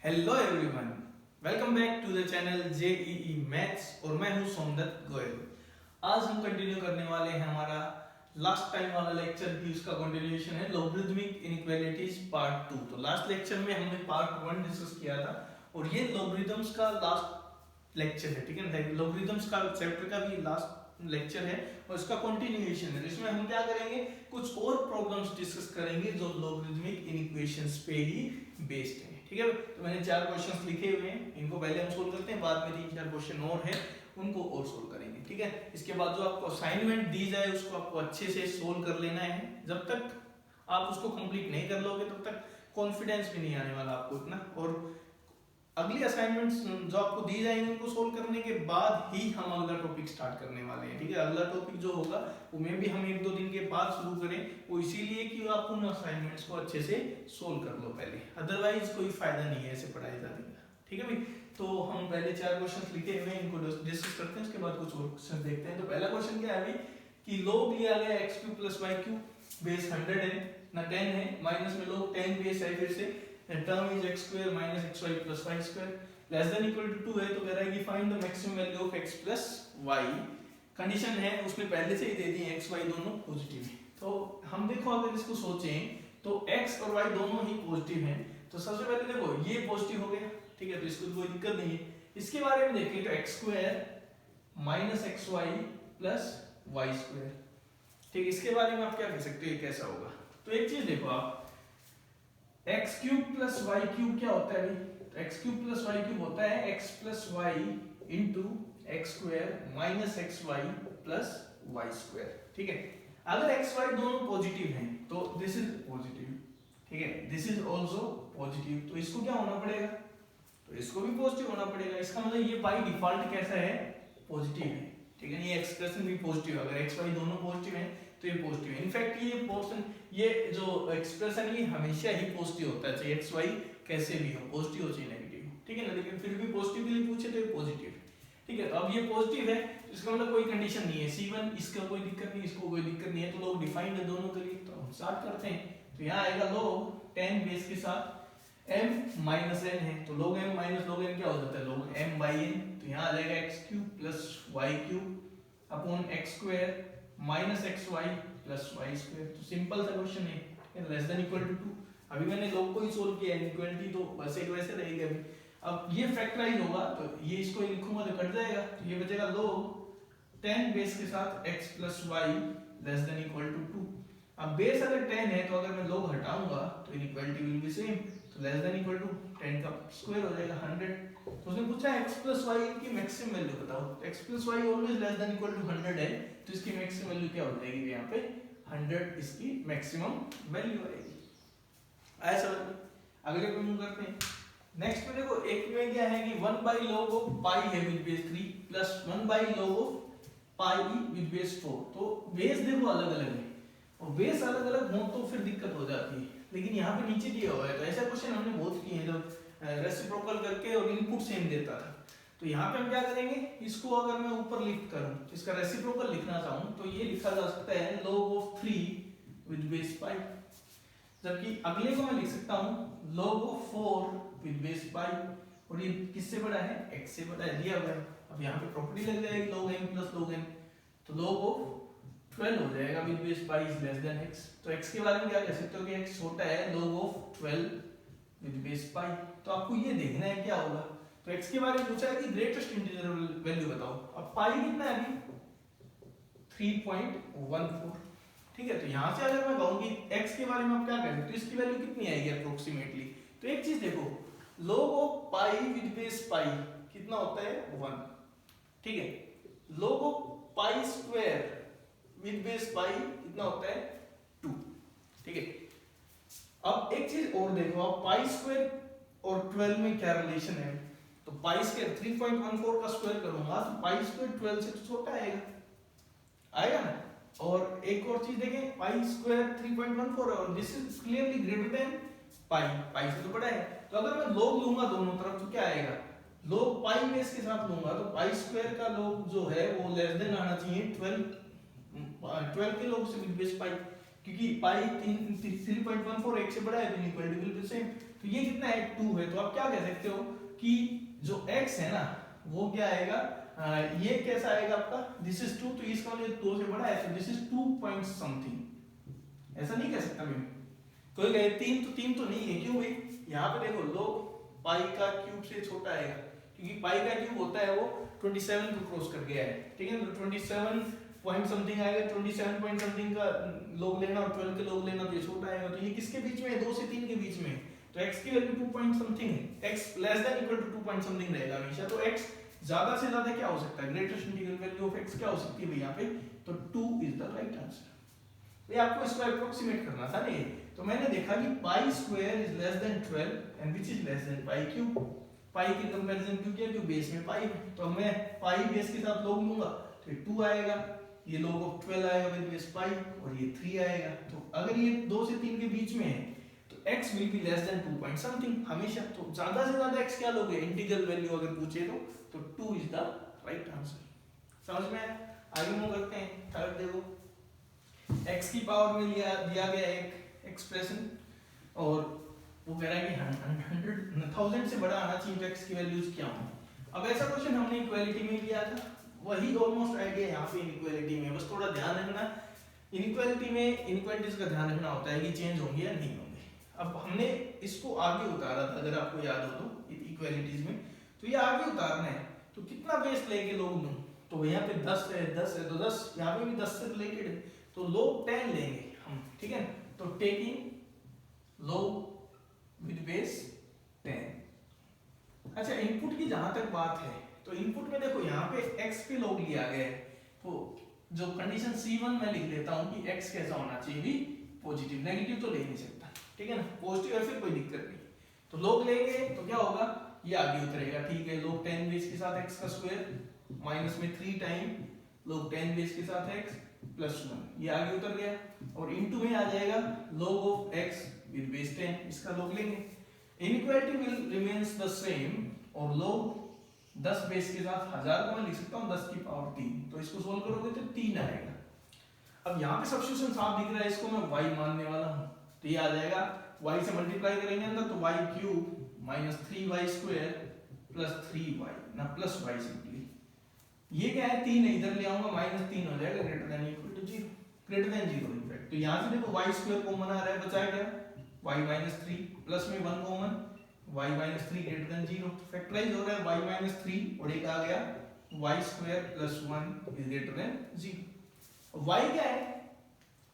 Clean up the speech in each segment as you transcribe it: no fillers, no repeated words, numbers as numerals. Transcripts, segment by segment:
Hello everyone, welcome back to the channel JEE maths और मैं हूं सोमदत्त गोयल। आज हम कंटिन्यू करने वाले हैं हमारा लास्ट टाइम वाला लेक्चर भी उसका कंटिन्यूएशन है लॉगरिथमिक इनइक्वालिटीज पार्ट 2। तो लास्ट लेक्चर में हमने पार्ट 1 डिस्कस किया था और ये लॉगरिथम्स का लास्ट लेक्चर है, ठीक है ना। लॉगरिथम्स का चैप्टर का भी लास्ट लेक्चर है और इसका कंटिन्यूएशन है। इसमें हम क्या करेंगे, कुछ और प्रॉब्लम्स डिस्कस करेंगे जो लॉगरिथमिक इनइक्वेशंस पे ही बेस्ड है, ठीक है। तो मैंने 4 क्वेश्चंस लिखे हुए हैं, इनको पहले हम सोल्व करते हैं, बाद में 3-4 क्वेश्चन और है उनको और सोल्व करेंगे, ठीक है। इसके बाद जो आपको असाइनमेंट दी जाए उसको आपको अच्छे से सोल्व कर लेना है। जब तक आप उसको कंप्लीट नहीं कर लोगे तब तक कॉन्फिडेंस भी नहीं आने वाला आपको इतना। और अगली असाइनमेंट्स जो आपको दी जाएंगे उनको सोल्व करने के बाद ही हम अगला टॉपिक स्टार्ट करने वाले हैं, ठीक है। अगला टॉपिक जो होगा वो मे भी हम 1-2 दिन के बाद शुरू करें, वो इसीलिए कि आप उन असाइनमेंट्स को अच्छे से सोल्व कर लो पहले, अदरवाइज कोई फायदा नहीं है ऐसे पढ़ाई जाने का, ठीक है भाई। तो हम पहले 4 क्वेश्चन लिखे हुए हैं, इनको डिस्कस करते हैं, उसके बाद कुछ और क्वेश्चन देखते हैं। तो पहला क्वेश्चन क्या है अभी कि लोग लिया गया x³ + y³ बेस 100 है ना 10 है, माइनस में लोग 10 बेस है, फिर से term is x² - xy + y² less than equal to 2 है। तो कह रहा है कि find the maximum value of x + y। Condition है उसमें पहले से ही दे दी है x y दोनों पॉजिटिव है। तो हम देखो अगर इसको सोचें तो x और y दोनों ही पॉजिटिव हैं, तो सबसे पहले देखो ये पॉजिटिव हो गया, ठीक है, तो इसको कोई दिक्कत नहीं है। इसके बारे में देखें तो x² - xy + y², ठीक। इसके बारे में आप क्या कह सकते हो, ये कैसा होगा। तो एक चीज देखो आप, x³ + y³ क्या होता है भाई, तो x³ + y³ होता है x + y * x² - xy + y², ठीक है। अगर x y दोनों पॉजिटिव हैं तो दिस इज पॉजिटिव, ठीक है, दिस इज आल्सो पॉजिटिव, तो इसको क्या होना पड़ेगा, तो इसको भी पॉजिटिव होना पड़ेगा। इसका मतलब ये बाय डिफॉल्ट कैसा है, पॉजिटिव है, ठीक है। ये एक्सप्रेशन भी पॉजिटिव, अगर x y दोनों पॉजिटिव हैं तो ये पॉजिटिव है। इनफैक्ट ये पोर्शन, ये जो एक्सप्रेशन ये हमेशा ही पॉजिटिव होता है, चाहे x y कैसे भी हो, पॉजिटिव हो चाहे नेगेटिव, ठीक है ना। लेकिन फिर भी पॉजिटिव के लिए पूछे तो ये पॉजिटिव, ठीक है। तो अब ये पॉजिटिव है, इसका मतलब कोई कंडीशन नहीं है C1, इसका कोई दिक्कत नहीं, इसको कोई दिक्कत नहीं है, तो लोग डिफाइंड है दोनों के लिए। तो हम स्टार्ट करते हैं। तो यहाँ आएगा लोग 10 बेस के साथ m - n है, तो log m - log n क्या हो जाता है, log m/n। तो यहाँ आ जाएगा x³ + y³ upon x² - xy + y²। तो सिंपल सा क्वेश्चन है, लेस देन इक्वल टू 2। अभी मैंने log को ही सोल्व किया है, इक्वलिटी तो वैसे ही वैसे रहेगी अभी। अब ये फैक्टराइज होगा तो ये इसको लिखूंगा तो कट जाएगा, तो ये बचेगा log 10 बेस के साथ x + y less than equal to 2। अब बेस अगर 10 है तो अगर मैं log हटाऊंगा तो इनइक्वालिटी विल बी सेम, तो लेस देन इक्वल टू 10 का स्क्वायर हो जाएगा 100। तो उसने पूछा x + y की मैक्सिमम वैल्यू बताओ, x + y always less than equal to 100 है, तो इसकी मैक्सिमम वैल्यू क्या हो जाएगी, यहाँ पे 100 इसकी मैक्सिमम वैल्यू आएगी। आया समझ में। अगले पे मूव करते हैं। नेक्स्ट में देखो, एक में क्या है कि 1/log of pi है with base 3 plus 1/log of pi with base 4। तो बेस देखो अलग अलग है, और बेस अलग अलग हो तो फिर दिक्कत हो जाती है, लेकिन यहाँ पे नीचे दिया हुआ है। तो ऐसा क्वेश्चन हमने बहुत किए हैं जब रेसिप्रोकल करके और इनपुट सेम देता था। तो यहाँ पे हम क्या करेंगे, इसको अगर मैं ऊपर लिफ्ट करूँ, इसका रेसिप्रोकल लिखना चाहूँ तो ये लिखा जा सकता है log of 3 विद बेस 5, जबकि अगले को मैं लिख सकता हूँ log of 4 विद बेस 5, और ये किससे बड़ा है, x से बड़ा है, दिया हुआ है। अब यहाँ पे प्रॉपर्टी लग जाएगी log m + log n, तो log of 12 हो जाएगा with base 5 is less then x। तो x के बारे में क्या कह सकते हो कि x छोटा है log of 12 विद बेस 5। तो आपको ये देखना है क्या होगा। तो x के बारे में पूछा है कि ग्रेटेस्ट इंटीजर वैल्यू बताओ। अब पाई कितना है अभी, 3.14, ठीक है। तो यहाँ से अगर मैं कहूँ कि x के बारे में आप क्या कह सकते हो, तो इसकी वैल्यू कितनी आएगी अप्रोक्सीमेटली। तो एक चीज देखो, log of pi with base पाई कितना होता है 1, ठीक है। log of pi square with base पाई कितना होता है 2, ठीक है। अब एक चीज और देखो, आप पाई स्क्वायर और 12 में क्या रिलेशन है। तो पाई स्क्वायर 3.14 का स्क्वायर करूंगा तो पाई स्क्वायर 12 से तो छोटा आएगा, आएगा ना। और एक और चीज देखें, पाई स्क्वायर 3.14 है और this is clearly greater than pi, pi से तो बड़ा है। तो अगर मैं log लूंगा दोनों तरफ तो क्या आएगा, log पाई बेस के साथ लूंगा तो पाई स्क्वायर का log जो है वो लेस देन आना चाहिए 12 के log से विद बेस पाई। क्योंकि पाई 3.14 एक से बड़ा है तो इनइक्वालिटी विल बी सेम। तो ये कितना है 2 है, तो आप क्या कह सकते हो कि जो x है ना वो क्या आएगा, ये कैसा आएगा आपका, दिस इज 2, तो इसका वैल्यू 2 से बड़ा है तो दिस इज 2 पॉइंट समथिंग। ऐसा नहीं कह सकता मैं, कोई कहे 3 तो नहीं है, क्यों भाई, यहाँ पे देखो लोग पाई का क्यूब से छोटा आएगा, क्योंकि पाई का क्यूब होता है वो 27 को क्रॉस कर गया है, ठीक है, तो 27 पॉइंट समथिंग आएगा, 27 पॉइंट समथिंग का लोग लेना और 12 के लोग लेना, तो ये छोटा आएगा, तो ये किसके बीच में है, 2 से 3 के बीच में, तो x की वैल्यू 2 पॉइंट समथिंग है, x less than equal to 2 point something रहेगा हमेशा, तो x ज्यादा से ज्यादा क्या हो सकता है, greatest integral value of x क्या हो सकती है भाई यहाँ पे, तो 2 इज द राइट आंसर। ये आपको इसको अप्रोक्सीमेट करना था नहीं, तो मैंने देखा कि pi square is less than 12 and which is less than pi cube, pi की कंपैरिजन क्यों किया, क्योंकि बेस में पाई, तो मैं पाई बेस के साथ log लूंगा तो ये 2 आएगा, ये log ऑफ 12 आएगा विद बेस पाई, और ये 3 आएगा, तो अगर ये 2 से 3 के बीच में है तो x will be less then 2 point something हमेशा, तो ज्यादा से ज्यादा x क्या लोगे, इंटीग्रल वैल्यू अगर पूछे तो 2 इज द राइट आंसर। समझ में आया? आगे मूव करते हैं, थर्ड देखो, x की पावर में दिया गया एक एक्सप्रेशन और वो कह रहा है कि 1000 से बड़ा आना चाहिए तो x की वैल्यूज क्या हों। अब ऐसा क्वेश्चन हमने इक्वालिटी में लिया था, वही ऑलमोस्ट आइडिया यहाँ पे इनइक्वालिटी में, बस थोड़ा ध्यान रखना, इनइक्वालिटी में इनइक्वालिटीज का ध्यान रखना होता है कि चेंज होंगे या नहीं होंगे। अब हमने इसको आगे उतारा था, अगर आपको याद हो तो इक्वालिटीज में, तो ये आगे उतारना है, तो कितना बेस लेके लोग लूँ, तो यहाँ पे 10 है तो 10, यहाँ पे भी 10 से रिलेटेड है तो लोग 10 लेंगे हम, ठीक है, तो टेकिंग लोग विद बेस 10। अच्छा, इनपुट की जहां तक बात है तो इनपुट में देखो यहाँ पे x पे लोग लिया गया है, तो जो कंडीशन C1 मैं लिख लेता हूँ कि x कैसा होना चाहिए, भी पॉजिटिव, नेगेटिव तो ले नहीं सकता, ठीक है ना, पॉजिटिव है फिर कोई दिक्कत नहीं, तो लोग लेंगे तो क्या होगा, ये आगे उतरेगा, ठीक है, लोग 10 बेस के साथ x का स्क्वायर माइनस में 3 टाइम लोग 10 बेस के साथ x प्लस 1, ये आगे उतर गया, और इनटू में आ जाएगा log of x with base 10, इसका लोग लेंगे, inequality will remains the same, और लोग 10 बेस के साथ 1000 को मैं लिख सकता हूँ 10 की पावर 3, तो इसको सोल्व करोगे तो 3 आएगा। अब यहाँ पे सब्स्टिट्यूशन साफ दिख रहा है, इसको मैं y मानने वाला हूँ, तो ये आ जाएगा y से मल्टीप्लाई करेंगे अंदर तो y cube minus 3y square plus 3y ना प्लस y सिंपली, ये क्या है 3 है, इधर ले आऊंगा माइनस 3 हो जाएगा, greater than equal to 0, greater than 0 in fact, तो यहाँ से देखो y स्क्वायर कॉमन आ रहा है, बचा क्या y माइनस 3 प्लस में 1 common, y minus 3 greater than 0, factorise हो रहा है y माइनस 3 और एक आ गया y square plus 1 is greater than 0। y क्या है,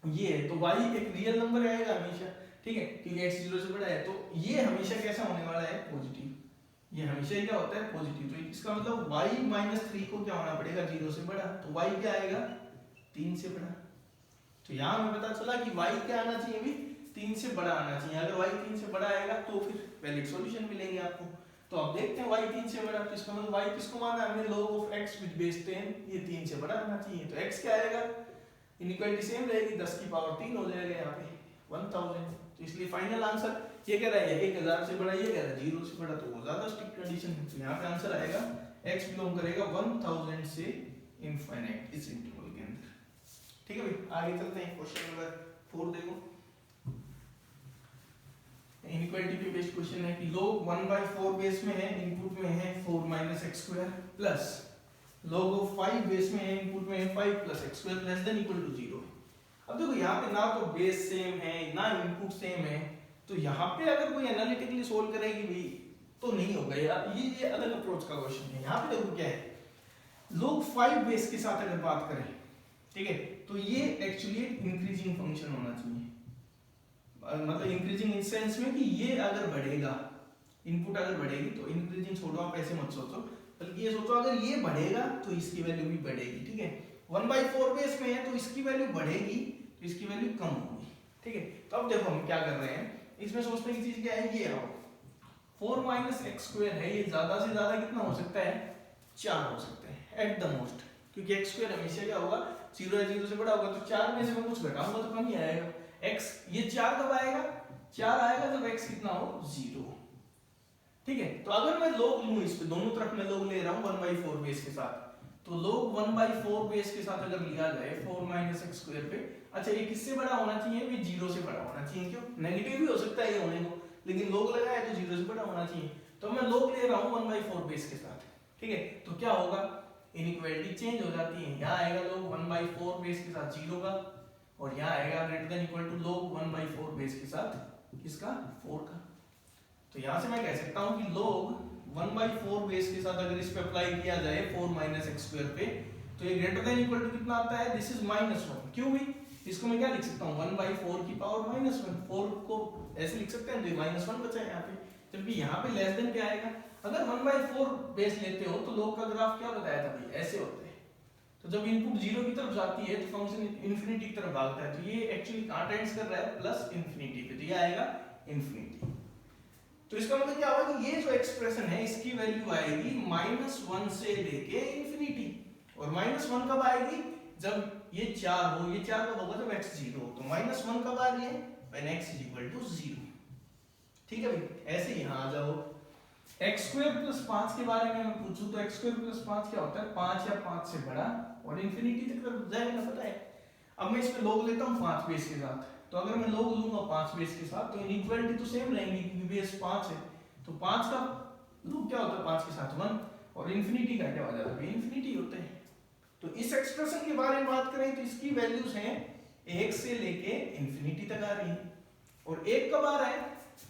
ये है, तो y एक रियल नंबर आएगा हमेशा, ठीक है, क्योंकि x 0 से बड़ा है, तो ये हमेशा कैसा होने वाला है, पॉजिटिव, ये हमेशा ही क्या होता है, पॉजिटिव, तो इसका मतलब y माइनस 3 को क्या होना पड़ेगा, 0 से बड़ा, तो y क्या आएगा 3 से बड़ा, तो यहाँ हमें पता चला कि y क्या आना चाहिए भी 3 से बड़ा आना चाहिए, अगर y 3 से बड़ा आएगा तो फिर वैलिड सॉल्यूशन मिलेंगे आपको। तो अब देखते हैं y 3 से बड़ा, तो इसका मतलब y किसको माना है हमने, log of x with base 10, ये 3 से बड़ा आना चाहिए, तो x क्या आएगा, इनइक्वालिटी सेम रहेगी, 10 की पावर 3 हो जाएगा यहाँ पे 1000, तो इसलिए फाइनल आंसर ये कह रहा है 1000 से बड़ा, ये कह रहा है 0 से बड़ा, तो वो ज्यादा स्ट्रिक्ट कंडीशन है, तो यहाँ पे आंसर आएगा x बिलोंग करेगा 1000 से इनफाइनाइट इस इंटरवल के अंदर, ठीक है भाई। आगे चलते हैं, क्वेश्चन नंबर 4 देखो, इनइक्वालिटी पे बेस्ड क्वेश्चन है कि log 1/4 बेस में है, इनपुट में है 4 minus x square plus log of 5 base में है, इनपुट में है 5 plus x square less than equal to 0। अब देखो यहाँ पे ना तो बेस सेम है ना इनपुट सेम है, तो यहाँ पे अगर कोई एनालिटिकली सोल्व करेगी भी तो नहीं होगा यार, ये अलग अप्रोच का क्वेश्चन है। यहाँ पे देखो क्या है, log 5 बेस के साथ अगर बात करें, ठीक है, तो ये एक्चुअली इंक्रीजिंग फंक्शन होना चाहिए, मतलब इंक्रीजिंग इन सेंस में कि ये अगर बढ़ेगा, इनपुट अगर बढ़ेगी तो इंक्रीजिंग छोड़ो, आप ऐसे मत सोचो, बल्कि ये सोचो अगर ये बढ़ेगा तो इसकी वैल्यू भी बढ़ेगी, ठीक है, 1/4 बेस में है तो इसकी वैल्यू बढ़ेगी तो इसकी वैल्यू कम होगी, ठीक है। तो अब देखो हम क्या कर रहे हैं, इसमें सोचने की चीज क्या है, ये आओ 4 माइनस x स्क्वायर है, ये ज्यादा से ज्यादा कितना हो सकता है, 4 हो सकते हैं एट द मोस्ट, क्योंकि x स्क्वायर हमेशा क्या होगा 0 या 0 से बड़ा होगा, तो 4 में से मैं कुछ घटाऊंगा तो कम ही आएगा, x ये 4 कब आएगा, 4 आएगा जब x कितना हो 0, ठीक है। तो अगर मैं log लूं, इस पे दोनों तरफ मैं log ले रहा हूं 1/4 बेस के साथ, तो log 1/4 बेस के साथ अगर लिया जाए 4 माइनस एक्स स्क्वायर पे, अच्छा ये किससे बड़ा होना चाहिए, ये 0 से बड़ा होना चाहिए, क्यों, नेगेटिव भी हो सकता है ये होने को, लेकिन log लगाया तो 0 से बड़ा होना चाहिए, तो मैं log ले रहा हूँ 1/4 बेस के साथ, ठीक है, तो क्या होगा, इनइक्वालिटी चेंज हो जाती है, यहाँ आएगा log 1/4 बेस के साथ 0 का, और यहाँ आएगा greater than equal to log 1/4 base के साथ किसका, 4 का, तो यहाँ से मैं कह सकता हूँ कि log 1/4 बेस के साथ अगर इस पे अप्लाई किया जाए 4 माइनस एक्स स्क्वायर पे, तो ये ग्रेटर देन इक्वल टू कितना आता है, दिस इज -1, क्यों भी, इसको मैं क्या लिख सकता हूँ 1/4 की पावर -1, 4 को ऐसे लिख सकते हैं, तो -1 बचा है यहाँ पे, जबकि यहाँ पे लेस देन क्या आएगा, अगर 1/4 बेस लेते हो तो log का ग्राफ क्या बताया था भाई, ऐसे होते हैं, तो जब इनपुट 0 की तरफ जाती है तो फंक्शन इंफिनिटी की तरफ भागता है, तो ये एक्चुअली कहां टेंड्स कर रहा है, प्लस इंफिनिटी पे, तो ये आएगा इंफिनिटी, तो इसका मतलब क्या होगा कि ये जो एक्सप्रेशन है इसकी वैल्यू आएगी -1 से लेके इंफिनिटी, और -1 कब आएगी, जब ये 4 हो, ये 4 कब होगा, जब x 0 हो, तो -1 कब आ रही है, when x = 0, ठीक है भाई, ऐसे यहाँ आ जाओ, x² + 5 के बारे में मैं पूछूं तो x² + 5 क्या होता है, 5 या 5 से बड़ा, और इंफिनिटी तक तरफ जाएगा, पता है, अब मैं इस पे log लेता हूँ 5 बेस के साथ, तो अगर मैं log लूंगा 5 बेस के साथ तो इनइक्वालिटी तो सेम रहेंगी क्योंकि बेस 5 है, तो 5 का log क्या होता है 5 के साथ 1, और इंफिनिटी का क्या हो जाता है, इंफिनिटी होता है, तो इस एक्सप्रेशन के बारे में बात करें तो इसकी वैल्यूज हैं 1 से लेके इंफिनिटी तक आ रही है, और 1 कब आ रहा है,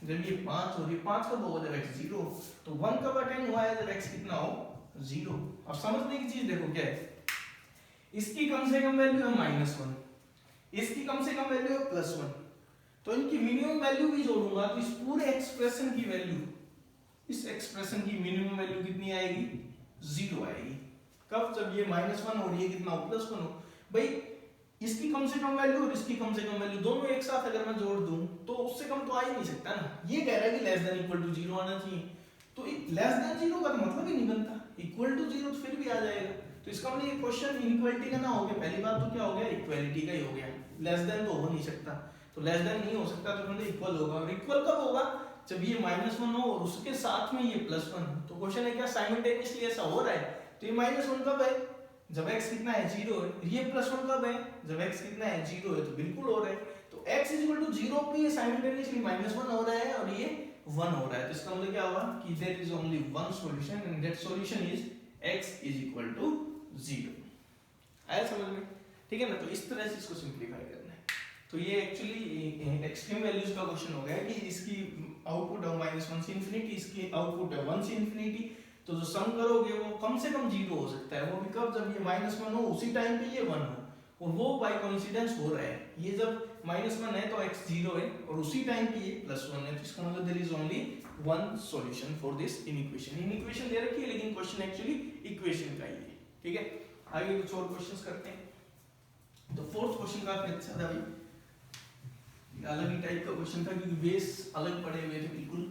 जब ये 5 हो रही है, 5 कब होगा, जब x 0, तो 1 कब अटेंड हुआ है, जब x कितना हो, 0, अब समझने की चीज देखो क्या है, इसकी कम से कम वैल्यू है -1, इसकी कम से कम वैल्यू है +1, तो इनकी मिनिमम वैल्यू भी जोड़ूंगा तो इस पूरे एक्सप्रेशन की वैल्यू, इस एक्सप्रेशन की मिनिमम वैल्यू कितनी आएगी, 0 आएगी, कब, जब ये -1 हो रही है, कितना हो, +1 हो, भाई इसकी कम से कम वैल्यू और इसकी कम से कम वैल्यू दोनों एक साथ अगर मैं जोड़ दूं तो उससे कम तो आ ही नहीं सकता ना, ये कह रहा है कि लेस देन इक्वल टू 0 आना चाहिए, तो लेस देन 0 का तो मतलब ही नहीं बनता, इक्वल टू 0 तो फिर भी आ जाएगा, तो इसका मतलब ये क्वेश्चन इनइक्वालिटी का ना हो गया, पहली बात तो क्या हो गया, इक्वालिटी का ही हो गया, लेस देन तो हो नहीं सकता, तो लेस देन नहीं हो सकता, तो मतलब इक्वल होगा, और इक्वल कब होगा, जब ये -1 हो और उसके साथ में ये +1, तो क्वेश्चन है क्या साइमल्टेनियसली ऐसा हो रहा है, तो ये -1 कब है, जब x कितना है, 0 है, ये +1 कब है, जब x कितना है, 0 है, तो बिल्कुल हो रहा है, तो x = 0 पे ये साइमल्टेनियसली -1 हो रहा है और ये 1 हो रहा है, तो इसका मतलब क्या हुआ कि there is only one solution and that solution is x = 0, आया समझ में, ठीक है ना, तो इस तरह से इसको सिंपलीफाई करना है, तो ये एक्चुअली एक्सट्रीम वैल्यूज का क्वेश्चन हो गया कि इसकी आउटपुट है -1 से इंफिनिटी, इसकी आउटपुट है 1 से इंफिनिटी, तो जो सम करोगे वो कम से कम 0 हो सकता है, वो भी कब, जब ये -1 हो, उसी टाइम पे ये 1 हो, और वो बाय कोइंसिडेंस हो रहा है, ये जब -1 है तो x 0 है और उसी टाइम पे ये +1 है, तो इसका मतलब there is only one solution for this inequation दे रखी है, लेकिन क्वेश्चन एक्चुअली इक्वेशन का ही है, ठीक है, आगे कुछ और क्वेश्चंस करते हैं, तो फोर्थ क्वेश्चन काफी अच्छा था भाई, अलग ही टाइप का क्वेश्चन था क्योंकि बेस अलग पड़े हुए थे बिल्कुल,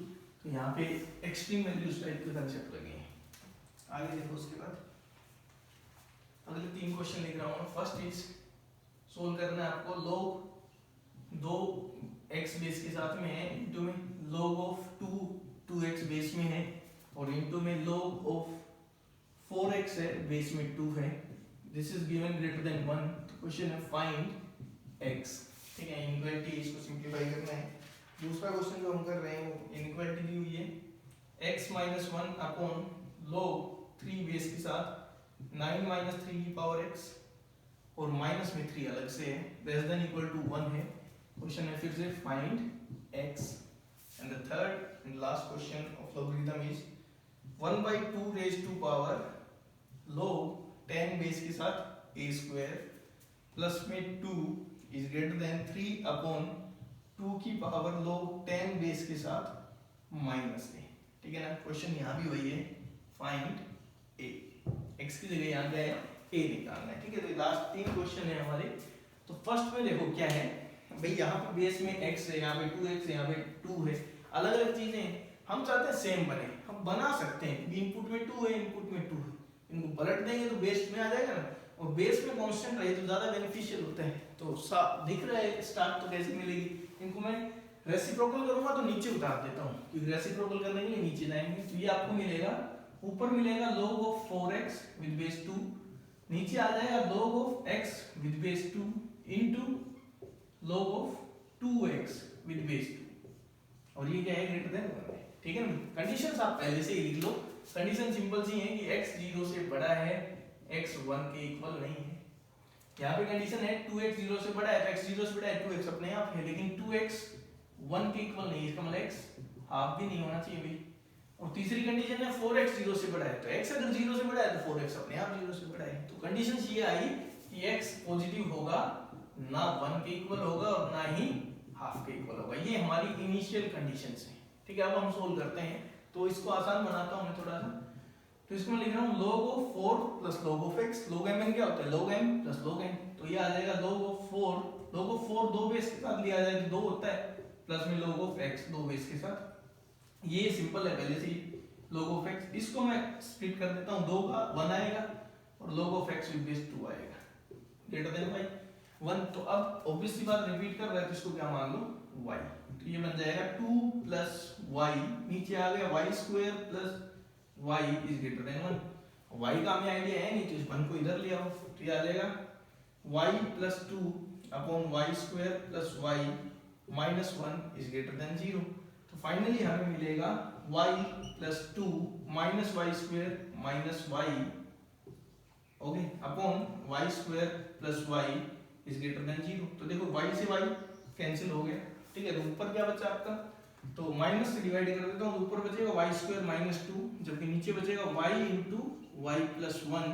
तो यहाँ पे एक्सट्रीम वैल्यूज टाइप के कंसेप्ट लगे हैं, आगे देखो उसके बाद अगले 3 क्वेश्चन लिख रहा हूँ, फर्स्ट इज सोल्व करना है आपको, log 2x बेस के साथ में है, इनटू में log ऑफ 2x बेस में है, और इनटू में log ऑफ 4x है, बेस में 2 है, this is given greater than 1, तो क्वेश्चन है फाइंड x, ठीक है, इनइक्वालिटी इसको सिंपलीफाई करना है, दूसरा क्वेश्चन जो हम कर रहे हैं वो इनइक्वालिटी दी हुई है, x - 1 अपॉन log 3 बेस के साथ 9 - 3 की पावर x, और माइनस में 3 अलग से है, लेस देन इक्वल टू 1 है, क्वेश्चन है फिर से find x, and the third and last question of logarithm is 1/2 raise to power log 10 base के साथ a स्क्वायर प्लस में 2 इज ग्रेटर देन 3 अपॉन 2 की पावर log 10 बेस के साथ माइनस a, ठीक है ना, क्वेश्चन यहाँ भी वही है, फाइंड a, x की जगह यहाँ क्या है, a निकालना है, ठीक है, तो लास्ट 3 क्वेश्चन है हमारे, तो फर्स्ट में देखो क्या है भाई, यहाँ पे बेस में x है, यहाँ पे 2x है, यहाँ पे 2 है, अलग अलग चीजें हम चाहते हैं सेम बने, हम बना सकते हैं, इनपुट में 2 है, इनपुट में 2 है, इनको पलट देंगे तो बेस में आ जाएगा ना, और बेस में कांस्टेंट रहे तो ज्यादा बेनिफिशियल होता है, तो दिख रहा है स्टार्ट तो कैसे मिलेगी, इनको मैं रेसिप्रोकल करूंगा तो नीचे उतार देता हूँ क्योंकि रेसिप्रोकल करने के लिए नीचे जाएंगे, तो ये आपको मिलेगा, ऊपर मिलेगा log of 4x with base 2 नीचे आ जाएगा log of x with base 2 into log of 2x with base 2 और ये क्या है ग्रेटर देन 1 है। ठीक है ना, कंडीशंस आप पहले से ही लिख लो। कंडीशन सिंपल सी है कि x 0 से बड़ा है, x 1 के इक्वल नहीं है। यहाँ पे कंडीशन है 2x 0 से बड़ा है तो x 0 से बड़ा है 2x अपने आप है, लेकिन 2x 1 के इक्वल नहीं है, इसका मतलब x हाफ भी नहीं होना चाहिए भाई। और तीसरी कंडीशन है 4x 0 से बड़ा है तो x अगर 0 से बड़ा है तो 4x अपने आप 0 से बड़ा है। तो कंडीशन ये आई कि x पॉजिटिव होगा, ना 1 के इक्वल होगा और ना ही हाफ के इक्वल होगा। ये हमारी इनिशियल कंडीशंस है। ठीक है, अब हम सोल्व करते हैं तो इसको आसान बनाता हूं मैं थोड़ा सा। तो इसको मैं लिख रहा हूं log of 4 plus log of x। log m क्या होता है, log m plus log n। तो ये आ जाएगा log ऑफ 4 दो बेस के साथ लिया जाए तो 2 होता है, प्लस में log ऑफ x दो बेस के साथ। ये सिंपल है पहले से ही log ऑफ x। इसको मैं स्प्लिट कर देता हूं, 2 का 1 आएगा और log of x with base 2 आएगा, ग्रेटर देन भाई 1। तो अब ऑब्वियसली बात रिपीट कर रहा है तो इसको क्या मान लो y। तो ये बन जाएगा 2 प्लस y, नीचे आ गया y square plus y is greater then 1। y का हमें आइडिया है नहीं तो इस 1 को इधर ले आओ, तो ये आ जाएगा y plus 2 upon y square plus y minus 1 is greater than 0। तो फाइनली हमें मिलेगा y plus 2 minus y square minus y okay upon y square plus y is greater than 0। तो देखो y से y कैंसिल हो गया। ठीक है, तो ऊपर क्या बचा आपका, तो माइनस से डिवाइड कर देता हूँ, ऊपर बचेगा y स्क्वायर माइनस 2 जबकि नीचे बचेगा y into y plus 1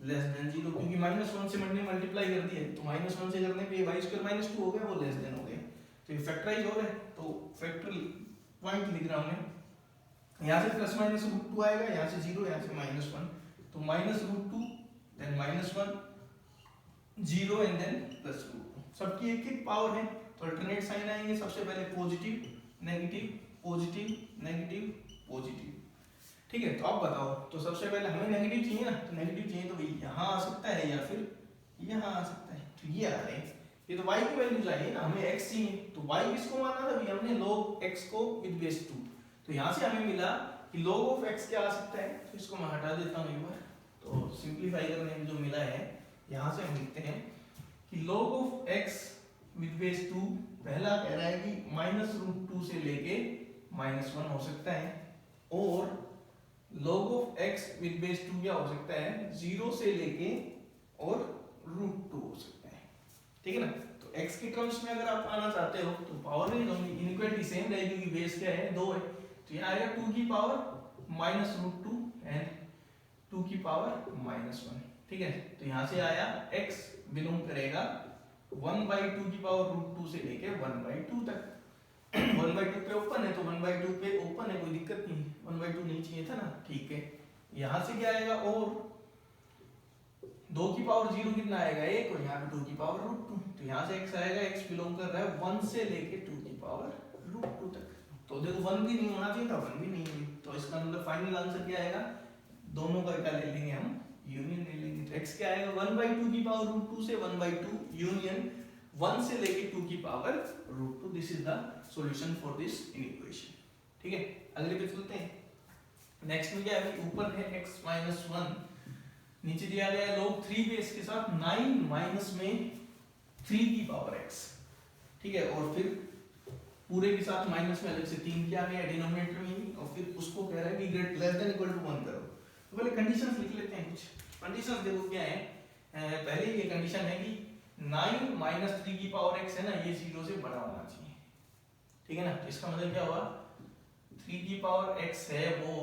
less than 0, क्योंकि माइनस 1 से मल्टीप्लाई कर दिया तो माइनस 1 से करने पे y स्क्वायर माइनस 2 हो गया, वो लेस देन हो गया। तो ये फैक्टराइज हो गए, तो फैक्टरल पॉइंट लिख रहा हूं मैं। यहाँ से प्लस माइनस रूट 2 आएगा, यहाँ से 0, यहाँ से माइनस 1, तो minus root 2 then minus 1 0 and then plus root 2। सबकी एक एक पावर है तो अल्टरनेट साइन आएंगे। सबसे पहले positive negative positive negative positive. ठीक है, तो अब बताओ, तो सबसे पहले हमें नेगेटिव चाहिए ना, तो नेगेटिव चाहिए तो भाई यहाँ आ सकता है या फिर यहाँ आ सकता है, तो ये आ रहे हैं। ये तो y की वैल्यू चाहिए ना, हमें x चाहिए, तो y किसको माना था भाई, हमने log x को विद बेस 2। तो यहाँ से हमें मिला कि log ऑफ x क्या आ सकता है, तो इसको मैं हटा देता हूँ एक बार। तो सिंपलीफाई करने में जो मिला है, यहाँ से हम लिखते हैं कि log of x with base 2 पहला कह रहा है कि माइनस रूट 2 से लेके माइनस 1 हो सकता है, और log of x with base 2 क्या हो सकता है, 0 से लेके और रूट 2 हो सकता है। ठीक है ना, तो x के टर्म्स में अगर आप आना चाहते हो तो पावर नहीं होगी, इनइक्वालिटी सेम रहेगी क्योंकि बेस क्या है 2 है। तो यहाँ आएगा 2 की पावर माइनस रूट 2 एंड 2 की पावर माइनस 1। ठीक है, तो यहाँ से आया x बिलोंग करेगा 1/2 की पावर रूट 2 से लेके 1/2 तक। 1/2 पे ओपन है तो 1/2 पे ओपन है, कोई दिक्कत नहीं। 1/2 नहीं चाहिए था ना, ठीक है। यहाँ से क्या आएगा, और 2 की पावर 0 कितना आएगा 1, और यहाँ पे 2 की पावर रूट 2। तो यहाँ से x आएगा, x बिलोंग कर रहा है 1 से लेके 2 की पावर रूट 2 तक। तो देखो 1 भी नहीं होना चाहिए था, 1 भी नहीं है, तो इसका मतलब फाइनल आंसर क्या आएगा, दोनों का क्या ले लेंगे हम, यूनियन ले लेंगे। तो x क्या आएगा 1/2 की पावर रूट 2 से 1/2 यूनियन 1 से लेके 2 की power root 2। This is the solution for this equation. ठीक है, अगले पे चलते हैं। नेक्स्ट में क्या है, ऊपर है x माइनस 1, नीचे दिया गया है log 3 बेस के साथ 9 माइनस में 3 की पावर x। ठीक है, और फिर पूरे के साथ माइनस में अलग से 3 किया गया डिनोमिनेटर में, और फिर उसको कह रहा है कि greater less than equal to 1 करो। तो पहले कंडीशंस लिख लेते हैं। कुछ कंडीशंस देखो क्या है। पहले ये कंडीशन है कि 9 माइनस 3 की पावर x है ना, ये 0 से बड़ा होना चाहिए। ठीक है ना, तो इसका मतलब क्या हुआ, 3 की पावर x है वो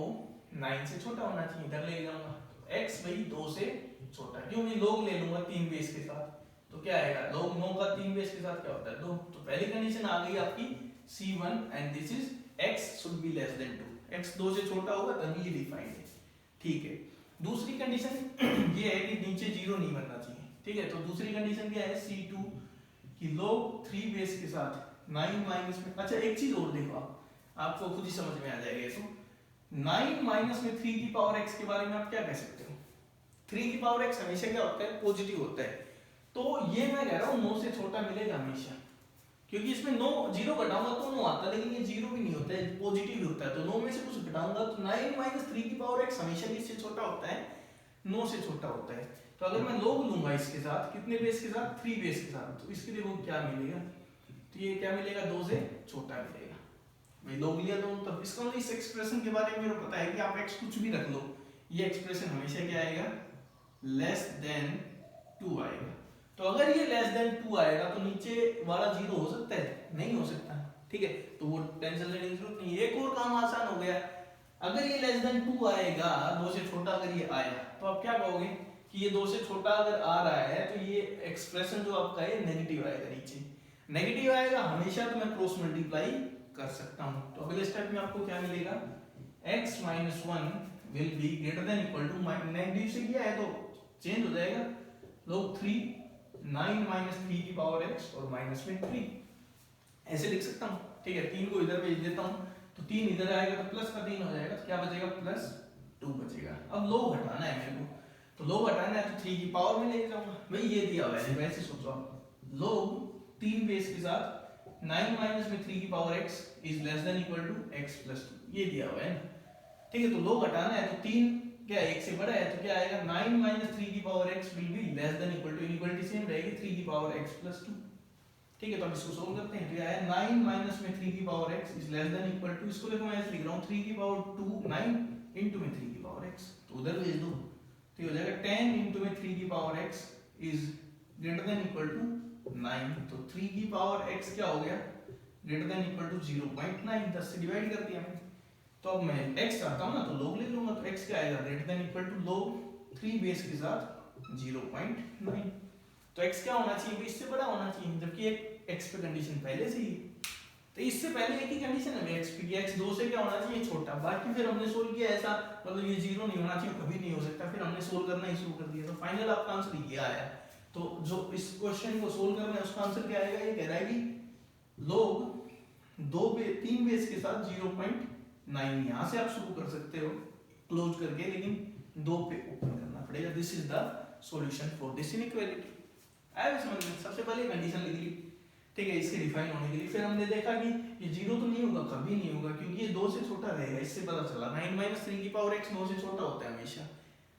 9 से छोटा होना चाहिए। इधर ले जाऊंगा x भाई 2 से छोटा, क्यों मैं log ले लूंगा 3 बेस के साथ, तो क्या आएगा log 9 का 3 बेस के साथ क्या होता है 2। तो पहली कंडीशन आ गई आपकी C1 and this is x should be less then 2। x 2 से छोटा होगा तभी ये डिफाइंड है। ठीक है, दूसरी कंडीशन ये है कि नीचे 0 नहीं बनना चाहिए। ठीक है, तो दूसरी कंडीशन क्या है C2 कि log 3 बेस के साथ 9 माइनस में, अच्छा एक चीज और देखो आपको खुद ही समझ में आ जाएगा। तो 9 माइनस में 3 की पावर x के बारे में आप क्या कह सकते हो, 3 की पावर x हमेशा क्या होता है, पॉजिटिव होता है। तो ये मैं कह रहा हूँ 9 से छोटा मिलेगा हमेशा, क्योंकि इसमें 9 0 घटाऊंगा तो 9 आता है, लेकिन ये 0 भी नहीं होता है, पॉजिटिव होता है। तो 9 में से कुछ घटाऊंगा तो 9 माइनस 3 की पावर x हमेशा किससे छोटा होता है, 9 से छोटा होता है। तो अगर मैं log लूंगा इसके साथ, कितने बेस के साथ, 3 बेस के साथ, तो इसके देखो क्या मिलेगा, तो ये क्या मिलेगा, 2 से छोटा मिलेगा। भाई log लिया दोनों तरफ, इसका मतलब इस एक्सप्रेशन के बारे में मेरे को पता है कि आप x कुछ भी रख लो, ये एक्सप्रेशन हमेशा क्या आएगा, लेस देन 2 आएगा। तो अगर ये लेस देन 2 आएगा तो नीचे वाला 0 हो सकता है, नहीं हो सकता, ठीक है, तो वो टेंशन लेने की जरूरत नहीं। एक और काम आसान हो गया, अगर ये लेस देन 2 आएगा, 2 से छोटा अगर ये आया, तो आप क्या कहोगे कि ये 2 से छोटा अगर आ रहा है तो ये एक्सप्रेशन जो आपका है नेगेटिव आएगा, नीचे नेगेटिव आएगा हमेशा, तो मैं क्रॉस मल्टीप्लाई कर सकता हूं। तो अगले स्टेप में आपको क्या मिलेगा, x - 1 will be greater than equal to, negative से किया है तो चेंज हो जाएगा, log 3 9 - 3 की पावर x और माइनस में 3, ऐसे लिख सकता हूं, ठीक है। 3 को इधर भेज देता हूं, तो 3 इधर आएगा तो प्लस का 3 हो जाएगा, तो क्या बचेगा, +2 बचेगा। अब log हटाना है मेरे को, तो log हटाना है तो 3 की पावर में लेके जाऊंगा, भाई ये दिया हुआ है, वैसे सोचो आप, log 3 बेस के साथ 9 - में 3 की power x is less than equal to x + 2, ये दिया हुआ है ना, ठीक है। तो log हटाना है तो 3 क्या 1 से बड़ा है, तो क्या आएगा, 9 - 3 की power x will be less than equal to, equality same रहेगी, 3 की पावर x + 2, ठीक है। तो अब इसको सोल्व करते हैं, तो ये आया 9 - में 3 की power x is less than equal to, इसको देखो मैं ऐसे लिख रहा हूं, 3 की पावर 2 9 इनटू में 3 की पावर x, तो उधर भेज दो, तो ये हो जाएगा 10 इनटू में 3 की power x is greater than equal to 9, तो 3 की पावर x क्या हो गया, ग्रेटर देन इक्वल टू 0.9, 10 से डिवाइड कर दिया मैंने। तो अब मैं x चाहता हूं ना, तो log ले लूंगा, तो x क्या आएगा, greater than equal to log 3 base के साथ 0.9, तो x क्या होना चाहिए, इससे बड़ा होना चाहिए, जबकि एक x पे कंडीशन पहले से ही, तो इससे पहले एक ही कंडीशन है x पे, x 2 से क्या होना चाहिए, छोटा। बाकी फिर हमने सोल्व किया ऐसा, मतलब ये 0 नहीं होना चाहिए, कभी नहीं हो सकता, फिर हमने सोल्व करना ही शुरू कर दिया, तो फाइनल आपका आंसर ये आया। तो जो इस क्वेश्चन को सोल्व करना है उसका आंसर क्या आएगा, ये कह रहा है कि log 3 बेस के साथ 0.9, यहां से आप शुरू कर सकते हो क्लोज करके, लेकिन 2 पे ओपन करना पड़ेगा। This is the solution for this inequality. आया समझ में, सबसे पहले कंडीशन लिख ली, ठीक है, इसके डिफाइन होने के लिए। फिर हमने देखा कि ये 0 तो नहीं होगा, कभी नहीं होगा, क्योंकि ये 2 से छोटा रहेगा, इससे पता चला 9 - 3 की पावर x 2 से छोटा होता है हमेशा,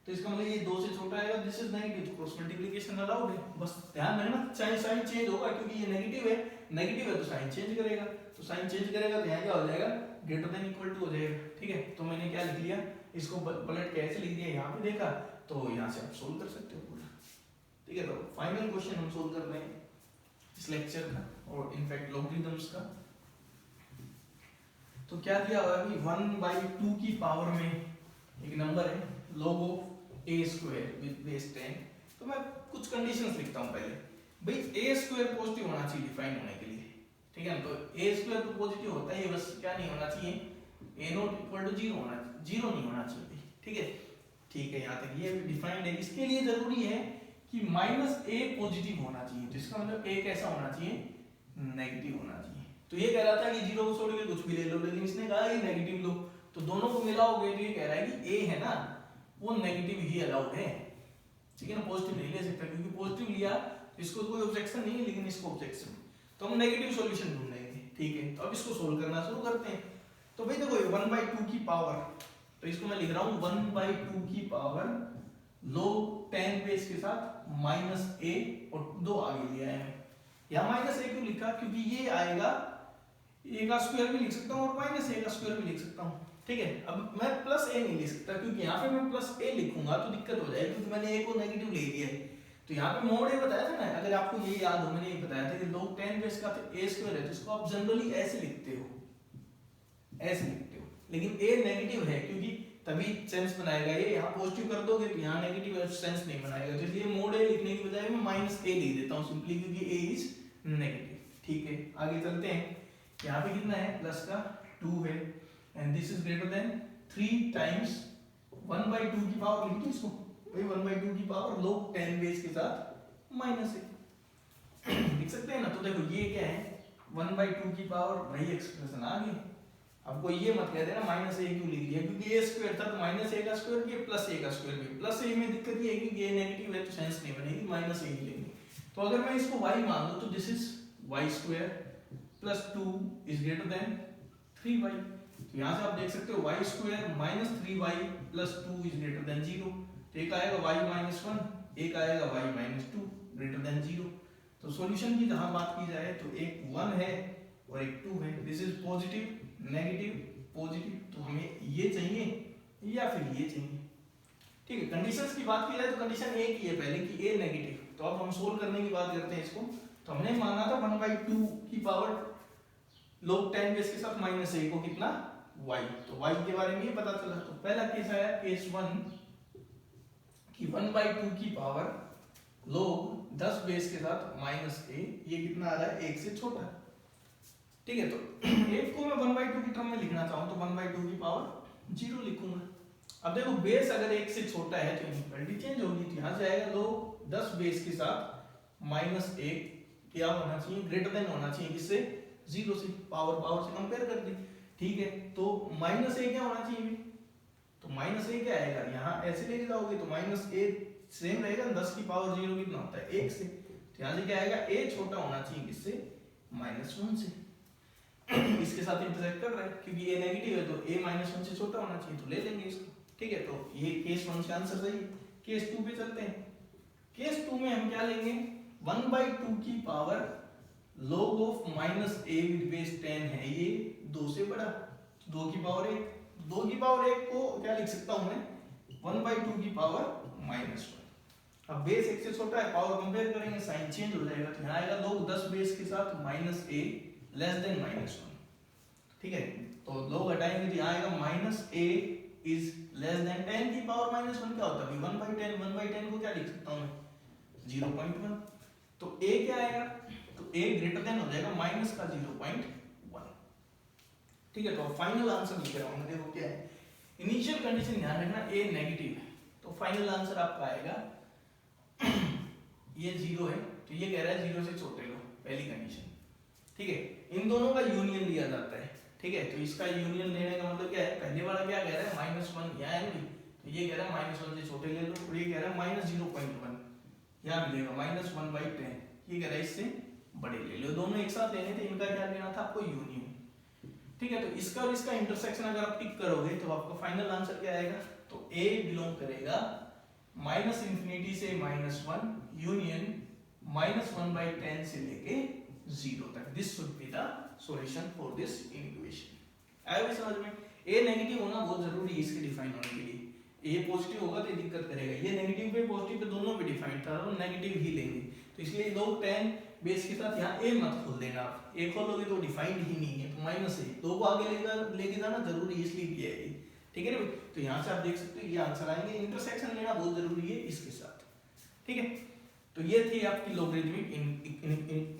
तो इसका मतलब ये 2 से छोटा आएगा, this is negative, cross multiplication allowed है, बस ध्यान रखना, चाहे साइन चेंज होगा, क्योंकि ये नेगेटिव है तो साइन चेंज करेगा, तो साइन चेंज करेगा तो यहाँ क्या हो जाएगा, ग्रेटर देन इक्वल टू हो जाएगा, ठीक है। तो मैंने क्या लिख लिया, इसको पलट के ऐसे लिख दिया, यहाँ पे देखा, तो यहाँ से आप सोल्व कर सकते हो पूरा, ठीक है। तो फाइनल क्वेश्चन हम सोल्व कर रहे हैं इस लेक्चर का, और इनफैक्ट लॉगरिथम्स का। तो क्या दिया हुआ है कि 1/2 की पावर में एक नंबर है, log of a² with base 10, तो मैं कुछ कंडीशंस लिखता हूं पहले, भाई a² पॉजिटिव होना चाहिए डिफाइन होने के लिए, ठीक है। तो a² तो पॉजिटिव होता है, ये बस क्या नहीं होना चाहिए, a0 = 0 होना, 0 नहीं होना चाहिए, ठीक है, ठीक है, यहाँ तक ये डिफाइंड है। इसके लिए जरूरी है कि -a पॉजिटिव होना चाहिए, तो इसका मतलब a कैसा होना चाहिए, नेगेटिव होना चाहिए। तो ये कह रहा था कि 0 को छोड़ के कुछ भी ले लो, लेकिन इसने कहा कि नेगेटिव लो, तो दोनों को मिलाओगे तो ये कह रहा है कि a है ना, वो नेगेटिव ही अलाउड है, ठीक है ना, पॉजिटिव नहीं ले सकता, क्योंकि पॉजिटिव लिया तो इसको कोई ऑब्जेक्शन नहीं है, लेकिन इसको ऑब्जेक्शन, तो हम नेगेटिव सॉल्यूशन ढूंढेंगे, ठीक है। तो अब इसको सोल्व करना शुरू करते हैं। तो भाई देखो 1/2 की पावर, तो इसको मैं लिख रहा हूँ 1/2 की पावर log 10 बेस के साथ -a और 2 आगे लिया है, यहाँ -a क्यों लिखा, क्योंकि ये आएगा a का स्क्वायर भी लिख सकता हूँ और -a का स्क्वायर भी लिख सकता हूँ, ठीक है। अब मैं +a नहीं लिख सकता, क्योंकि यहाँ पे मैं +a लिखूंगा तो दिक्कत हो जाएगी, क्योंकि मैंने a को नेगेटिव ले लिया है। तो यहाँ पे मोड a बताया था ना, अगर आपको ये याद हो, मैंने ये बताया था कि log 10 बेस का a² है, तो इसको आप जनरली ऐसे लिखते हो, ऐसे लिखते हो, लेकिन a नेगेटिव है, क्योंकि तभी सेंस बनाएगा, ये यहाँ पॉजिटिव कर दोगे तो यहाँ नेगेटिव है, सेंस नहीं बनाएगा, तो इसलिए मोड a लिखने की बजाय मैं -a लिख देता हूँ सिंपली, क्योंकि a इज नेगेटिव, ठीक है। आगे चलते हैं, यहाँ पे कितना है, प्लस का 2 है, and this is greater then 3 times 1/2 की पावर, लिख दो इसको, भाई 1/2 की पावर log 10 बेस के साथ -a लिख सकते हैं ना। तो देखो ये क्या है, 1/2 की पावर, वही एक्सप्रेशन आ गई। आपको ये मत कह देना -a क्यों लिख दिया, क्योंकि a² था तो -a का स्क्वायर भी +a का स्क्वायर भी, +a में दिक्कत ये है कि a नेगेटिव है तो सेंस नहीं बनेगी, -a ही लेंगे। तो अगर मैं इसको y मान लूं, तो this is y² + 2 is greater then 3y, तो यहाँ से आप देख सकते हो y² - 3y + 2 is greater than 0, तो एक आएगा y - 1 एक आएगा y minus two greater than 0। तो सॉल्यूशन की जहां बात की जाए तो एक 1 है और एक 2 है। This is positive negative positive, तो हमें ये चाहिए या फिर ये चाहिए। ठीक है, कंडीशंस की बात की जाए तो कंडीशन एक ही है पहले कि a नेगेटिव। तो अब हम सोल्व करने की बात करते हैं इसको। तो हमने माना था 1/2 की पावर log 10 बेस के साथ माइनस a को कितना y, तो y के बारे में ये पता चला। तो पहला केस आया केस 1 कि 1/2 की पावर log 10 बेस के साथ माइनस a, ये कितना आ रहा है 1 से छोटा। ठीक है, तो 1 को मैं 1/2 की टर्म में लिखना चाहूँ तो 1/2 की पावर 0 लिखूंगा। अब देखो बेस अगर 1 से छोटा है तो इनइक्वालिटी चेंज होगी। तो यहाँ से आएगा log 10 बेस के साथ माइनस 1 क्या होना चाहिए, ग्रेटर देन होना चाहिए किससे, 0 से। पावर से कंपेयर कर दी। ठीक है, तो माइनस a क्या होना चाहिए, तो माइनस a क्या आएगा, यहाँ ऐसे लेके जाओगे तो माइनस a सेम रहेगा, 10 की पावर 0 कितना होता है 1 से। तो यहाँ से क्या आएगा, a छोटा होना चाहिए किससे, -1 से। इसके साथ इंटरसेक्ट कर रहा है क्योंकि a नेगेटिव है तो a -1 से छोटा होना चाहिए, तो ले लेंगे इसको। ठीक है, तो ये केस 1 का आंसर सही है। केस 2 पे चलते हैं। केस 2 में हम क्या लेंगे, 1/2 की power log of -a with base 10 है, ये 2 से बड़ा, 2 की पावर 1, 2 की पावर 1 को क्या लिख सकता हूं मैं, 1/2 की पावर -1। अब बेस 1 से छोटा है, पावर कंपेयर करेंगे, साइन चेंज हो जाएगा। तो यहाँ आएगा log 10 बेस के साथ -a लेस देन -1। ठीक है, तो log हटाएंगे तो यहाँ आएगा -a इज लेस देन 10 की पावर -1 क्या होता है 1/10, 1/10 को क्या लिख सकता हूँ मैं 0.1। तो a क्या आएगा, तो a ग्रेटर देन हो जाएगा माइनस का 0.1। ठीक है, तो फाइनल आंसर लिख रहा हूँ मैं, देखो क्या है। इनिशियल कंडीशन ध्यान रखना a नेगेटिव है, तो फाइनल आंसर आपका आएगा ये 0 है, तो ये कह रहा है 0 से छोटे लो, पहली कंडीशन। ठीक है, इन दोनों का यूनियन लिया जाता है। ठीक है, तो इसका यूनियन लेने का मतलब क्या है, पहले वाला क्या कह रहा है -1 यहाँ है, तो ये कह रहा है -1 से छोटे ले लो, और ये कह रहा है -0.1 यहाँ मिलेगा -1/10, ये कह रहा है इससे बड़े ले लो। दोनों एक साथ लेने थे, इनका क्या लेना था आपको, यूनियन। ठीक है, तो इसका और इसका इंटरसेक्शन अगर आप टिक करोगे तो आपका फाइनल आंसर क्या आएगा, तो a बिलोंग करेगा -∞ से -1 यूनियन -1/10 से लेके 0 तक। This should be the solution for this equation. आया भी समझ में। a नेगेटिव होना बहुत जरूरी है इसके डिफाइन होने के लिए। ये पॉजिटिव होगा तो ये दिक्कत करेगा, ये नेगेटिव पे पॉजिटिव पे दोनों पे डिफाइन था, तो नेगेटिव ही लेंगे। तो इसलिए log 10 बेस के साथ यहाँ a मत खोल देना, आप a खोलोगे तो डिफाइंड ही नहीं है, तो माइनस है, दो को आगे लेके जाना जरूरी इसलिए किया है ये। ठीक है ना भाई, तो यहाँ से आप देख सकते हो ये आंसर आएंगे। इंटरसेक्शन लेना बहुत जरूरी है इसके साथ। ठीक है, तो ये थी आपकी लॉगरिथमिक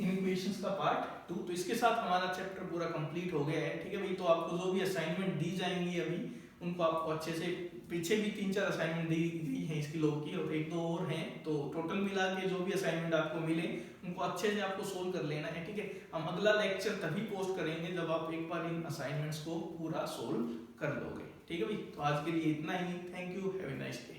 इक्वेशंस का पार्ट 2। तो इसके साथ हमारा चैप्टर पूरा कंप्लीट हो गया है। ठीक है भाई, तो आपको जो भी असाइनमेंट दी जाएंगी अभी, उनको आपको अच्छे से, पीछे भी 3-4 असाइनमेंट दी है इसकी लॉग की, और 1-2 और हैं, तो टोटल मिला के जो भी असाइनमेंट आपको मिले उनको अच्छे से आपको सोल्व कर लेना है। ठीक है, हम अगला लेक्चर तभी पोस्ट करेंगे जब आप एक बार इन असाइनमेंट्स को पूरा सोल्व कर लोगे। ठीक है भाई, तो आज के लिए इतना ही। Thank you, have a nice day.